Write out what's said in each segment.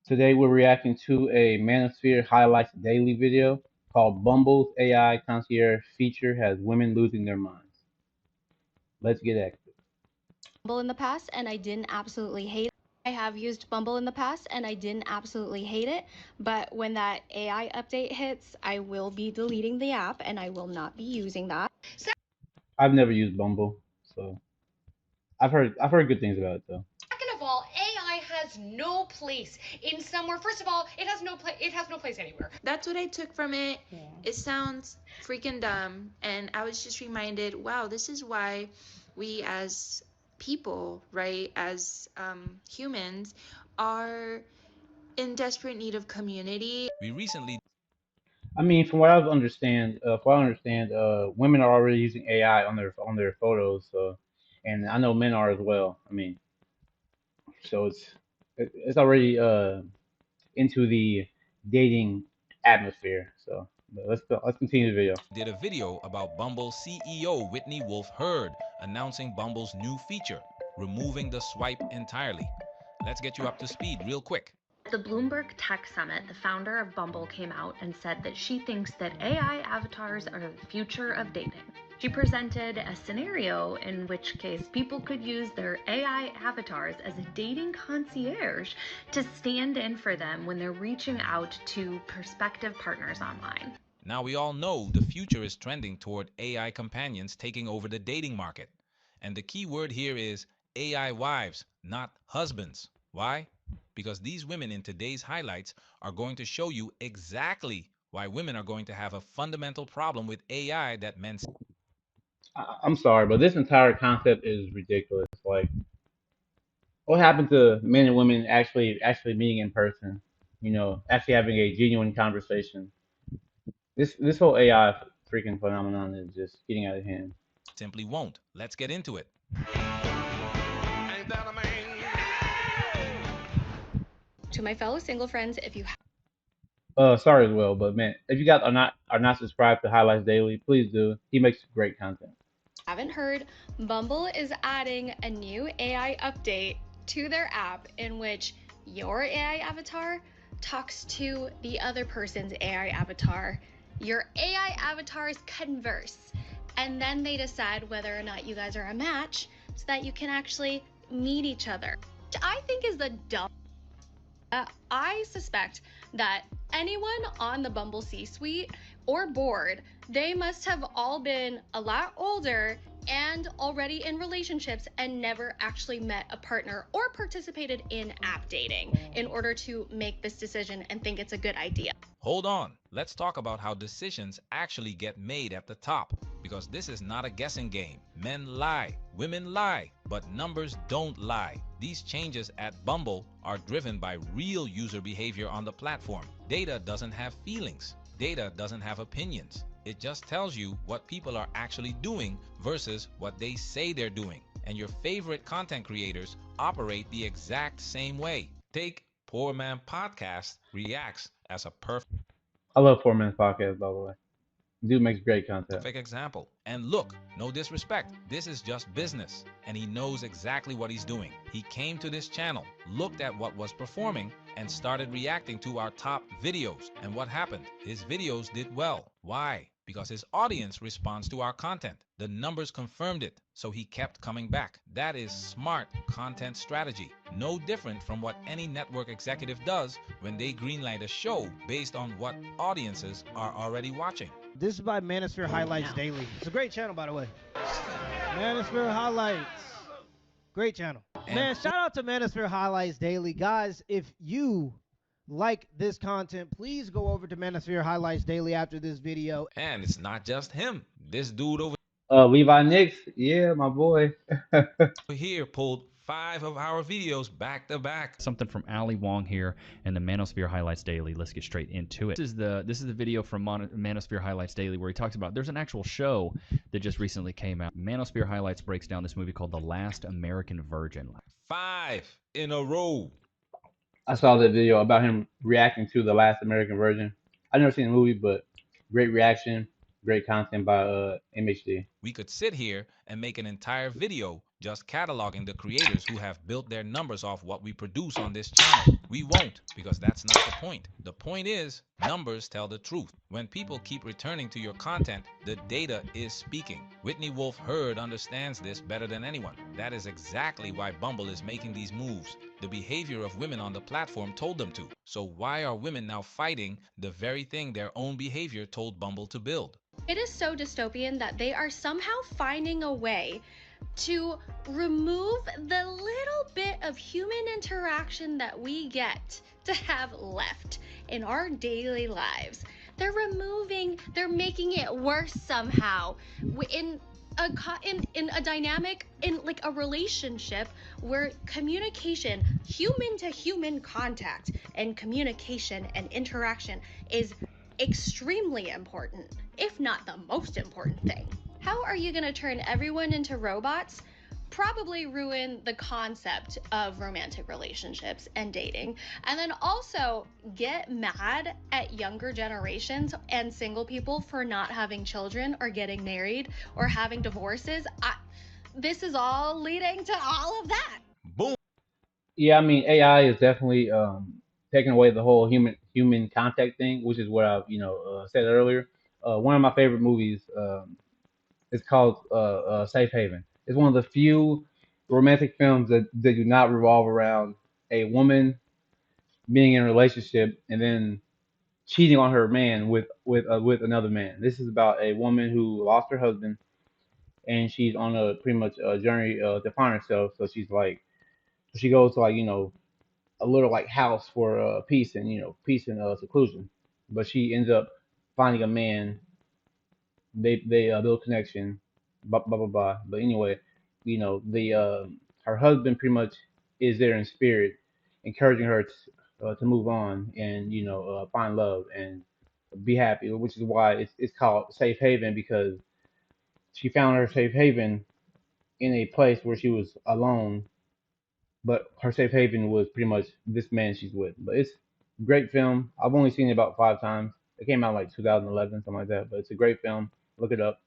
Today we're reacting to a Manosphere Highlights Daily video called Bumble's AI Concierge feature has women losing their minds. Let's get active. Bumble in the past and I didn't absolutely hate it. I have used Bumble in the past and I didn't absolutely hate it, but when that AI update hits, I will be deleting the app and I will not be using that. I've never used Bumble, so I've heard good things about it though. Second of all, AI has no place in somewhere. First of all, it has no place. It has no place anywhere. That's what I took from it. Yeah. It sounds freaking dumb, and I was just reminded, wow, this is why we as people, right, as humans, are in desperate need of community. We recently I mean, from what I understand, women are already using AI on their photos, so, and I know men are as well. I mean, so it's already into the dating atmosphere. So but let's continue the video. did a video about Bumble CEO Whitney Wolfe Herd announcing Bumble's new feature, removing the swipe entirely. Let's get you up to speed real quick. At the Bloomberg Tech Summit, the founder of Bumble came out and said that she thinks that AI avatars are the future of dating. She presented a scenario in which case people could use their AI avatars as a dating concierge to stand in for them when they're reaching out to prospective partners online. Now we all know the future is trending toward AI companions taking over the dating market. And the key word here is AI wives, not husbands. Why? Because these women in today's highlights are going to show you exactly why women are going to have a fundamental problem with AI that men. I'm sorry, but this entire concept is ridiculous. Like, what happened to men and women actually meeting in person? You know, actually having a genuine conversation. This whole AI freaking phenomenon is just getting out of hand. Simply won't. Let's get into it. To my fellow single friends, if you Sorry as well, but man, if you guys are not subscribed to Highlights Daily, please do. He makes great content. haven't heard, Bumble is adding a new AI update to their app in which your AI avatar talks to the other person's AI avatar. Your AI avatars converse, and then they decide whether or not you guys are a match so that you can actually meet each other. Which I think is the dumb. I suspect that anyone on the Bumble C-suite or board, they must have all been a lot older and already in relationships and never actually met a partner or participated in app dating in order to make this decision and think it's a good idea. Hold on. Let's talk about how decisions actually get made at the top. Because this is not a guessing game. Men lie, women lie, but numbers don't lie. These changes at Bumble are driven by real user behavior on the platform. Data doesn't have feelings. Data doesn't have opinions. It just tells you what people are actually doing versus what they say they're doing. And your favorite content creators operate the exact same way. Take Poor Man Podcast reacts as a I love 4 Minutes Podcast, by the way. Dude makes great content. perfect example. And look, no disrespect, this is just business, and he knows exactly what he's doing. He came to this channel, looked at what was performing, and started reacting to our top videos. And what happened? His videos did well. Why? Because his audience responds to our content. The numbers confirmed it, so he kept coming back. That is smart content strategy. No different from what any network executive does when they greenlight a show based on what audiences are already watching. This is by Manosphere Highlights Daily. It's a great channel, by the way. Manosphere Highlights. Great channel. Man, shout out to Manosphere Highlights Daily. Guys, if you like this content, please go over to Manosphere Highlights Daily after this video. And it's not just him. This dude over Levi Nix, yeah, my boy. here pulled 5 of our videos back to back. Something from Ali Wong here and the Manosphere Highlights Daily. Let's get straight into it. This is the video from Manosphere Highlights Daily where he talks about there's an actual show that just recently came out. Manosphere Highlights breaks down this movie called The Last American Virgin. 5 in a row. I saw that video about him reacting to The Last American Virgin. I've never seen the movie, but great reaction, great content by MHD. We could sit here and make an entire video just cataloging the creators who have built their numbers off what we produce on this channel. We won't, because that's not the point. The point is, numbers tell the truth. When people keep returning to your content, the data is speaking. Whitney Wolf Herd understands this better than anyone. That is exactly why Bumble is making these moves. The behavior of women on the platform told them to. So why are women now fighting the very thing their own behavior told Bumble to build? It is so dystopian that they are somehow finding a way to remove the little bit of human interaction that we get to have left in our daily lives. They're making it worse somehow in a dynamic, in like a relationship where communication, human to human contact and communication and interaction is extremely important, if not the most important thing. How are you going to turn everyone into robots? Probably ruin the concept of romantic relationships and dating. And then also get mad at younger generations and single people for not having children or getting married or having divorces. This is all leading to all of that. Boom. Yeah, I mean AI is definitely taking away the whole human contact thing, which is what I said earlier. One of my favorite movies is called Safe Haven. It's one of the few romantic films that do not revolve around a woman being in a relationship and then cheating on her man with another man. This is about a woman who lost her husband and she's on a pretty much a journey to find herself. So she goes to a little like house for peace and peace and seclusion. But she ends up finding a man. They build connection, blah blah blah blah. But anyway, the her husband pretty much is there in spirit, encouraging her to move on and find love and be happy, which is why it's called safe haven because she found her safe haven in a place where she was alone, but her safe haven was pretty much this man she's with. But it's a great film. I've only seen it about 5 times. It came out like 2011, something like that. But it's a great film. Look it up.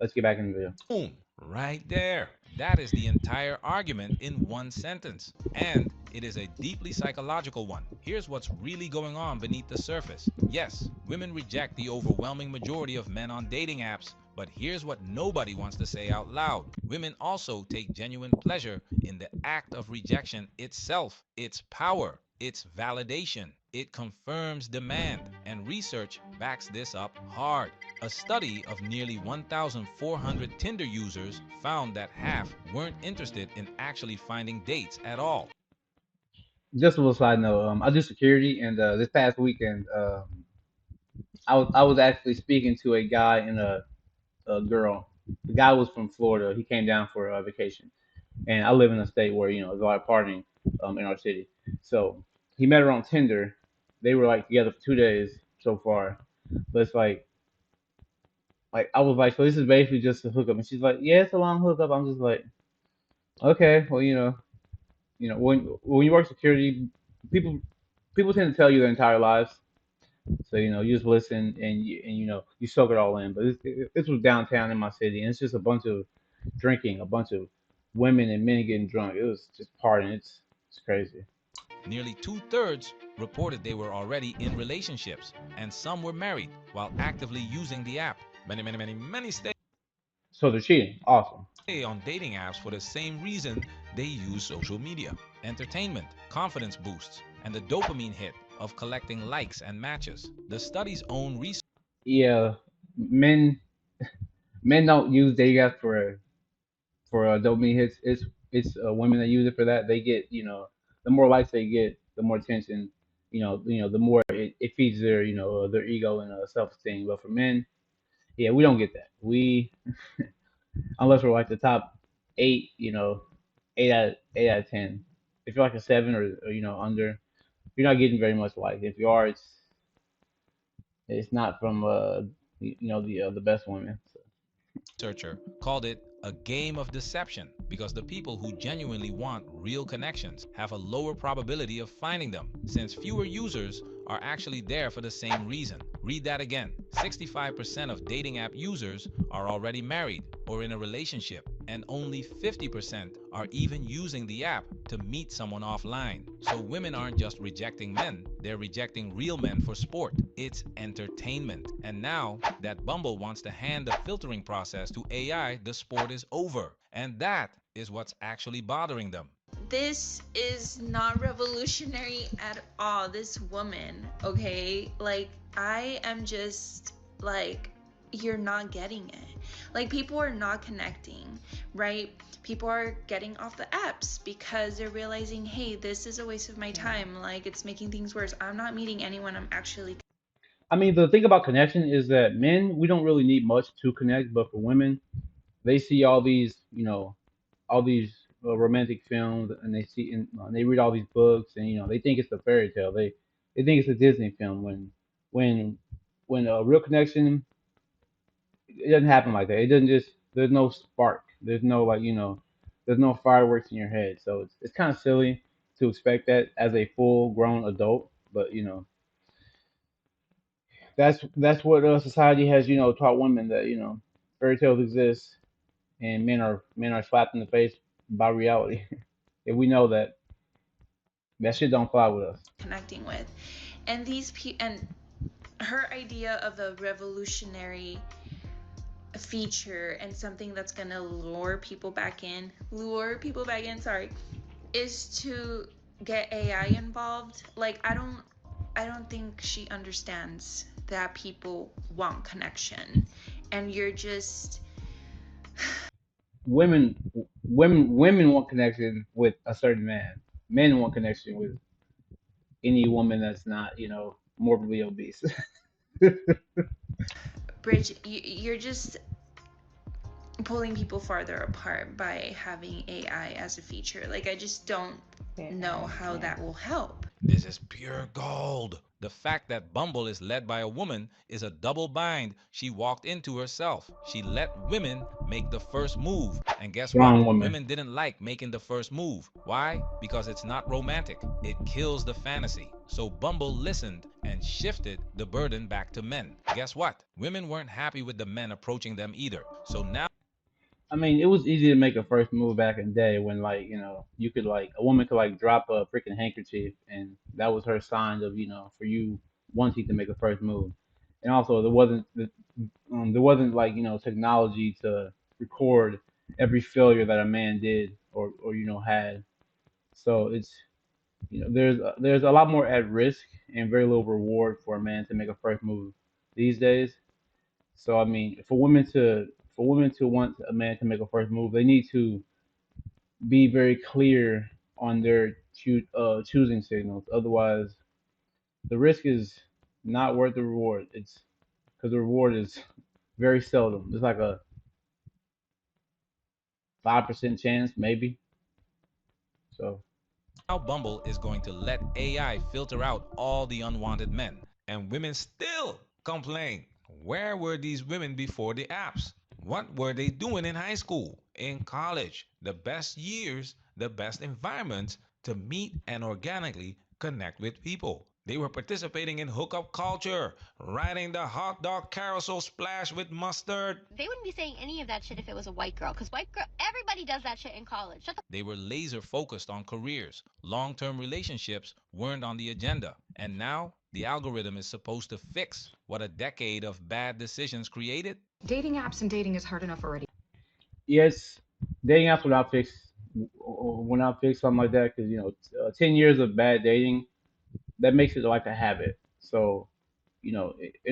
Let's get back in the video. Boom. Right there. That is the entire argument in one sentence. And it is a deeply psychological one. Here's what's really going on beneath the surface. Yes, women reject the overwhelming majority of men on dating apps, but here's what nobody wants to say out loud. Women also take genuine pleasure in the act of rejection itself, its power, its validation. It confirms demand, and research backs this up hard. A study of nearly 1,400 Tinder users found that half weren't interested in actually finding dates at all. Just a little side note. I do security, and this past weekend, I was actually speaking to a guy and a girl. The guy was from Florida. He came down for a vacation, and I live in a state where there's a lot of partying in our city. So he met her on Tinder. They were like together for 2 days so far, but it's like I was like, so this is basically just a hookup, and she's like, yeah, it's a long hookup. I'm just like, okay, well, when you work security, people people tend to tell you their entire lives, so you just listen and you soak it all in. But this was downtown in my city, and it's just a bunch of drinking, a bunch of women and men getting drunk. It was just partying. It's crazy. Nearly two-thirds reported they were already in relationships, and some were married while actively using the app. Many stay So they're cheating. Awesome. on dating apps for the same reason they use social media: entertainment, confidence boosts, and the dopamine hit of collecting likes and matches. The study's own research Yeah, men men don't use dating apps for dopamine hits. It's women that use it for that. They get the more likes they get, the more attention. The more it feeds their ego and self esteem. But for men, yeah, we don't get that. We unless we're like the top eight, 8 out of 10. If you're like a seven or under, you're not getting very much like. If you are, it's not from the best women. So. researcher called it a game of deception because the people who genuinely want real connections have a lower probability of finding them, since fewer users are actually there for the same reason. Read that again. 65% of dating app users are already married or in a relationship. and only 50% are even using the app to meet someone offline. So women aren't just rejecting men, they're rejecting real men for sport. It's entertainment. And now that Bumble wants to hand the filtering process to AI, the sport is over. And that is what's actually bothering them. This is not revolutionary at all. This woman, okay? Like, I am just like, you're not getting it. Like, people are not connecting, right? People are getting off the apps because they're realizing, hey, this is a waste of my time. Like, it's making things worse. I'm not meeting anyone I'm actually. I mean, the thing about connection is that men, we don't really need much to connect, but for women, they see all these, all these romantic films, and and they read all these books, and they think it's a fairy tale. They think it's a Disney film when when a real connection, it doesn't happen like that. It doesn't just there's no spark. There's no there's no fireworks in your head. So it's kind of silly to expect that as a full grown adult, but that's what society has taught women that fairy tales exist and men are slapped in the face by reality. And we know that shit don't fly with us. Connecting with. And and her idea of a revolutionary feature and something that's gonna lure people back in, sorry, is to get AI involved. Like, I don't think she understands that people want connection, and you're just. women women want connection with a certain man. Men want connection with any woman that's not morbidly obese. Bridge, you're just pulling people farther apart by having AI as a feature. Like, I just don't know how that will help. This is pure gold. The fact that Bumble is led by a woman is a double bind she walked into herself. She let women make the first move. And guess what? Strong woman. Women didn't like making the first move. Why? Because it's not romantic. It kills the fantasy. So Bumble listened and shifted the burden back to men. Guess what? Women weren't happy with the men approaching them either. So now I mean, it was easy to make a first move back in the day when, like, you could, like, a woman could, like, drop a freaking handkerchief, and that was her sign of, for you wanting to make a first move. And also, there wasn't like, technology to record every failure that a man did or had. So there's a lot more at risk and very little reward for a man to make a first move these days. So I mean, for women to want a man to make a first move, they need to be very clear on their choosing signals. Otherwise, the risk is not worth the reward. It's because the reward is very seldom. It's like a 5% chance, maybe. So Bumble is going to let AI filter out all the unwanted men. And women still complain. Where were these women before the apps? What were they doing in high school, in college? The best years, the best environments to meet and organically connect with people. They were participating in hookup culture, riding the hot dog carousel splash with mustard. They wouldn't be saying any of that shit if it was a white girl, because white girl, everybody does that shit in college. Shut the. They were laser focused on careers. Long term relationships weren't on the agenda. And now the algorithm is supposed to fix what a decade of bad decisions created. Dating apps and dating is hard enough already. yes, dating apps will not fix something like that because 10 years of bad dating that makes it like a habit. So in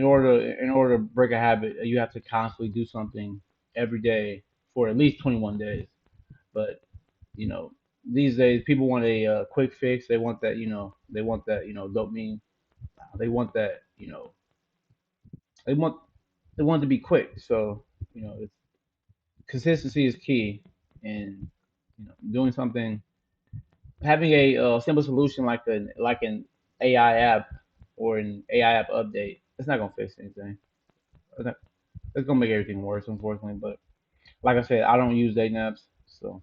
order to break a habit, you have to constantly do something every day for at least 21 days. But you know, these days people want a quick fix. They want that dopamine. They want that they want they want it to be quick. So it's consistency is key, and doing something, having a simple solution like an AI app or an AI app update. It's not gonna fix anything. It's, not, it's gonna make everything worse, unfortunately. But like I said, I don't use dating apps, so.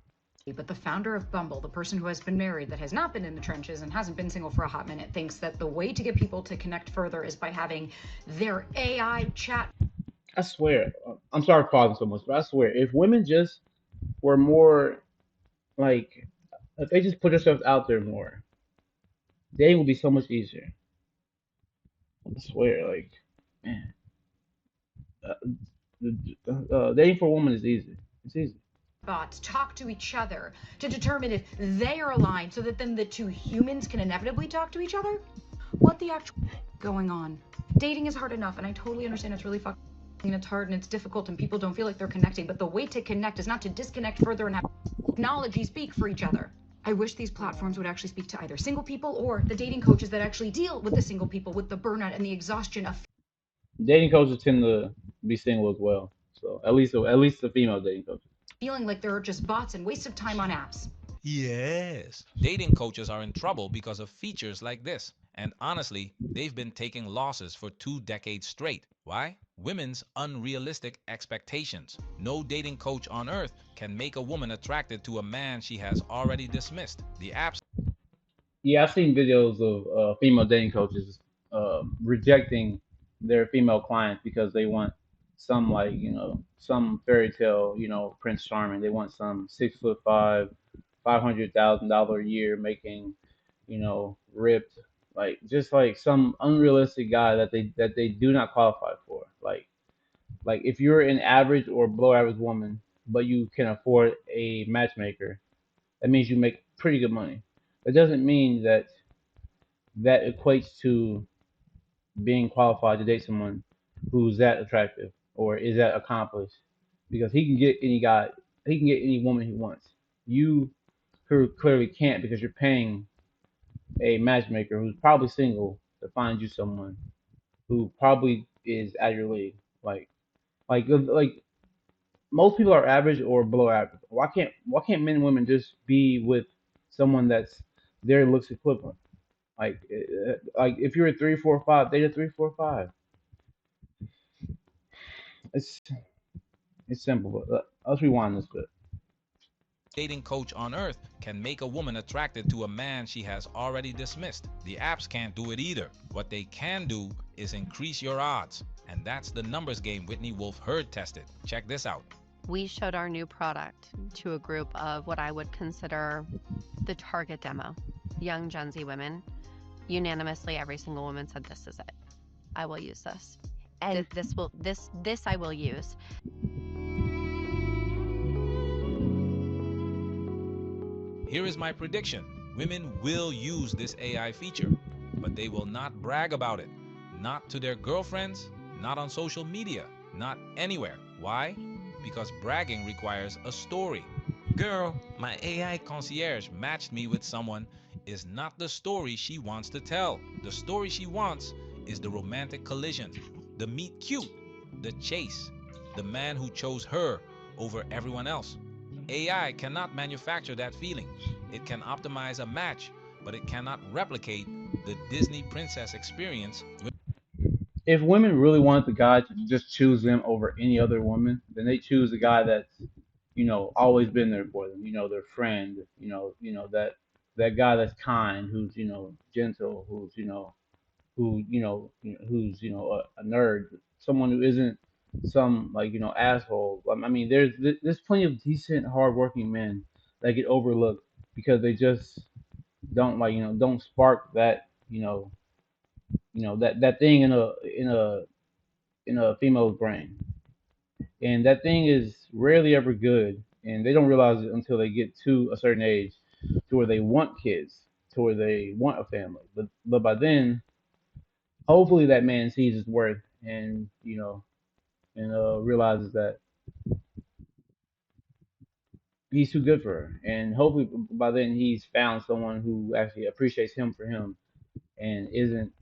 But the founder of Bumble, the person who has been married, that has not been in the trenches and hasn't been single for a hot minute, thinks that the way to get people to connect further is by having their AI chat. I swear, I'm sorry for pausing so much, but I swear, if women just were more like, if they just put themselves out there more, dating would be so much easier. I swear, like, man, dating for a woman is easy. It's easy. Bots talk to each other to determine if they are aligned so that then the two humans can inevitably talk to each other? What the actual going on? Dating is hard enough, and I totally understand it's really fucking and it's hard and it's difficult and people don't feel like they're connecting, but the way to connect is not to disconnect further and have technology speak for each other. I wish these platforms would actually speak to either single people or the dating coaches that actually deal with the single people with the burnout and the exhaustion of Dating coaches tend to be single as well. So at least the female dating coaches. feeling like they're just bots and waste of time on apps. Yes. Dating coaches are in trouble because of features like this. And honestly, they've been taking losses for 2 decades straight. Why? Women's unrealistic expectations. No dating coach on earth can make a woman attracted to a man she has already dismissed. The apps Yeah, I've seen videos of female dating coaches rejecting their female clients because they want some, like, some fairy tale, Prince Charming. They want some 6'5", $500,000 a year making, ripped, like, just like some unrealistic guy that they do not qualify for. Like if you're an average or below average woman, but you can afford a matchmaker, that means you make pretty good money. It doesn't mean that equates to being qualified to date someone who's that attractive or is that accomplished, because he can get any guy, he can get any woman he wants. You who clearly can't, because you're paying a matchmaker who's probably single to find you someone who probably is at your league. Like most people are average or below average. Why can't men and women just be with someone that's their looks equivalent? Like if you're a 3, 4, 5, date a 3, 4, 5. It's it's simple. But let's rewind this bit. dating coach on earth can make a woman attracted to a man she has already dismissed. The apps can't do it either. What they can do is increase your odds. And that's the numbers game Whitney Wolf Herd tested. Check this out. We showed our new product to a group of what I would consider the target demo, young Gen Z women. Unanimously, every single woman said, "This is it. I will use this. And this I will use." Here is my prediction. Women will use this AI feature, but they will not brag about it. Not to their girlfriends, not on social media, not anywhere. Why? Because bragging requires a story. Girl, my AI concierge matched me with someone is not the story she wants to tell. The story she wants is the romantic collision, the meet cute, the chase, the man who chose her over everyone else. AI cannot manufacture that feeling. It can optimize a match, but it cannot replicate the Disney princess experience. If women really wanted the guy to just choose them over any other woman, then they choose the guy that's, always been there for them. Their friend. That guy that's kind, who's, gentle, who's, a nerd, someone who isn't some, like, asshole. I mean, there's plenty of decent, hardworking men that get overlooked because they just don't spark that, that thing in a female's brain, and that thing is rarely ever good, and they don't realize it until they get to a certain age, to where they want kids, to where they want a family. But by then, hopefully that man sees his worth, and realizes that he's too good for her, and hopefully by then he's found someone who actually appreciates him for him, and isn't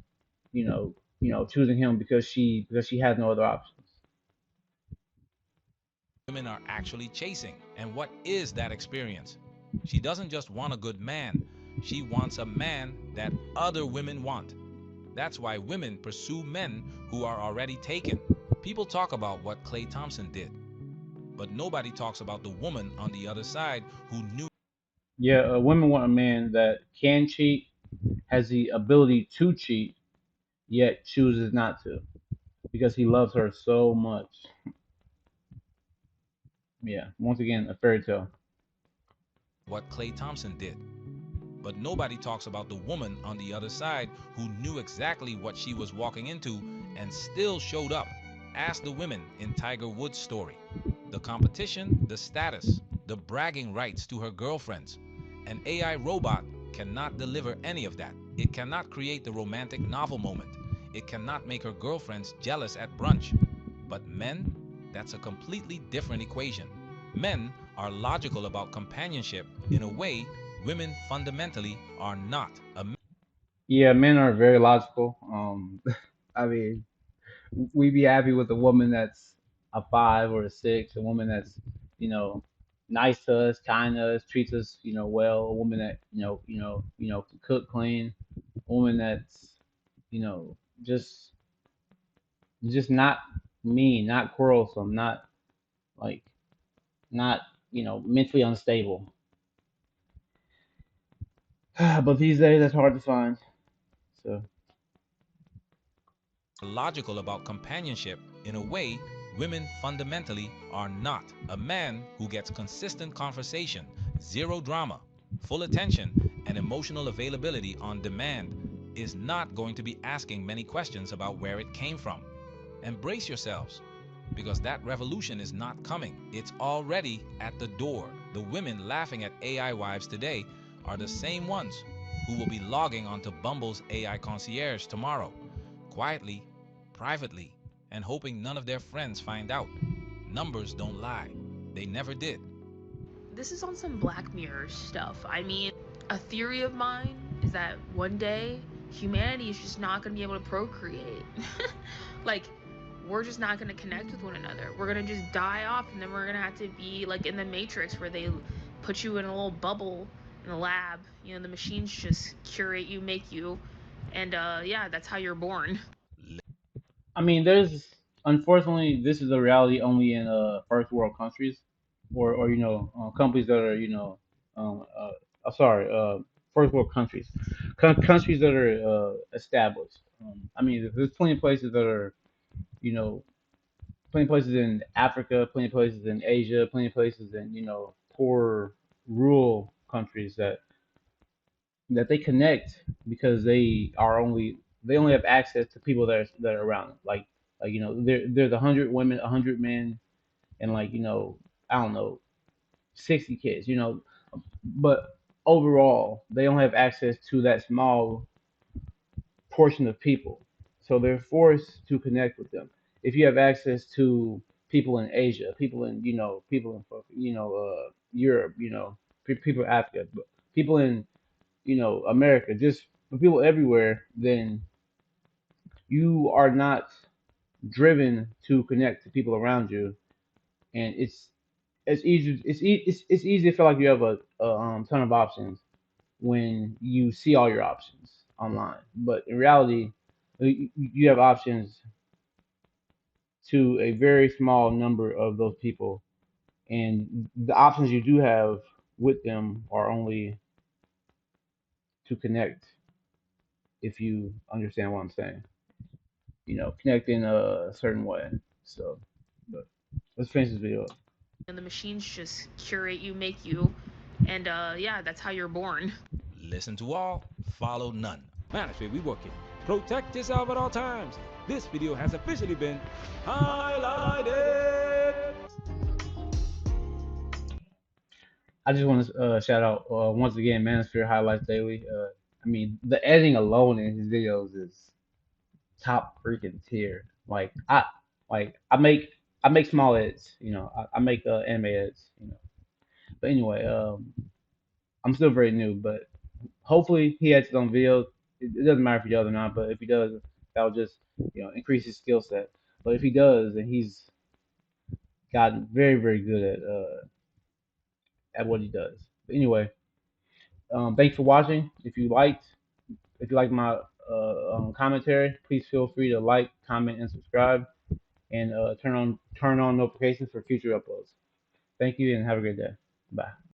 choosing him because she has no other options. Women are actually chasing. And what is that experience? She doesn't just want a good man, she wants a man that other women want. That's why women pursue men who are already taken. People talk about what Klay Thompson did, but nobody talks about the woman on the other side who knew. Yeah, women want a man that can cheat, has the ability to cheat, yet chooses not to because he loves her so much. Yeah, once again, a fairy tale. what Clay Thompson did. But nobody talks about the woman on the other side who knew exactly what she was walking into and still showed up. Ask the women in Tiger Woods' story. The competition, the status, the bragging rights to her girlfriends. An AI robot cannot deliver any of that. It cannot create the romantic novel moment. It cannot make her girlfriends jealous at brunch. But men, that's a completely different equation. Men are logical about companionship in a way women fundamentally are not. Yeah, men are very logical. I mean, we be happy with a woman that's a 5 or a 6, a woman that's, you know, nice to us, kind to us, treats us, well, a woman that, can cook, clean, a woman that's, you know, just just not mean, not quarrelsome, not like not, mentally unstable. But these days that's hard to find. So Logical about companionship in a way women fundamentally are not. A man who gets consistent conversation, zero drama, full attention, and emotional availability on demand is not going to be asking many questions about where it came from. Embrace yourselves because that revolution is not coming. It's already at the door. The women laughing at AI wives today are the same ones who will be logging onto Bumble's AI Concierge tomorrow, quietly, privately, and hoping none of their friends find out. Numbers don't lie. They never did. This is on some Black Mirror stuff. I mean, a theory of mine is that one day humanity is just not going to be able to procreate. Like, we're just not going to connect with one another. We're going to just die off, and then we're going to have to be like in the Matrix where they put you in a little bubble in the lab. You know, the machines just curate you, make you, and yeah, that's how you're born. I mean, there's unfortunately this is a reality only in first world countries, or companies that are sorry, first world countries, countries that are established. I mean, there's plenty of places that are you know plenty of places in Africa, plenty of places in Asia, plenty of places in poor rural countries that they connect because they only have access to people that are around them. Like there's 100 women, 100 men, and like I don't know 60 kids. But overall they only have access to that small portion of people, so they're forced to connect with them. If you have access to people in Asia, people in Europe, people in Africa, but people in America, just for people everywhere, then you are not driven to connect to people around you, and it's easy to feel like you have a ton of options when you see all your options online, but in reality, you have options to a very small number of those people, and the options you do have with them are only to connect, if you understand what I'm saying. Connect in a certain way. So, but let's finish this video. And the machines just curate you, make you, and yeah, that's how you're born. Listen to all, follow none. Manosphere, we working. Protect yourself at all times. This video has officially been highlighted. I just want to shout out once again Manosphere Highlights Daily. I mean, the editing alone in his videos is top freaking tier. I make small edits. I make anime edits. But anyway, I'm still very new, but hopefully he edits his own videos. It doesn't matter if he does or not, but if he does, that'll just increase his skill set. But if he does, then he's gotten very very good at what he does. But anyway, thanks for watching. If you liked my commentary, please feel free to like, comment, and subscribe, and turn on notifications for future uploads. Thank you, and have a great day. Bye.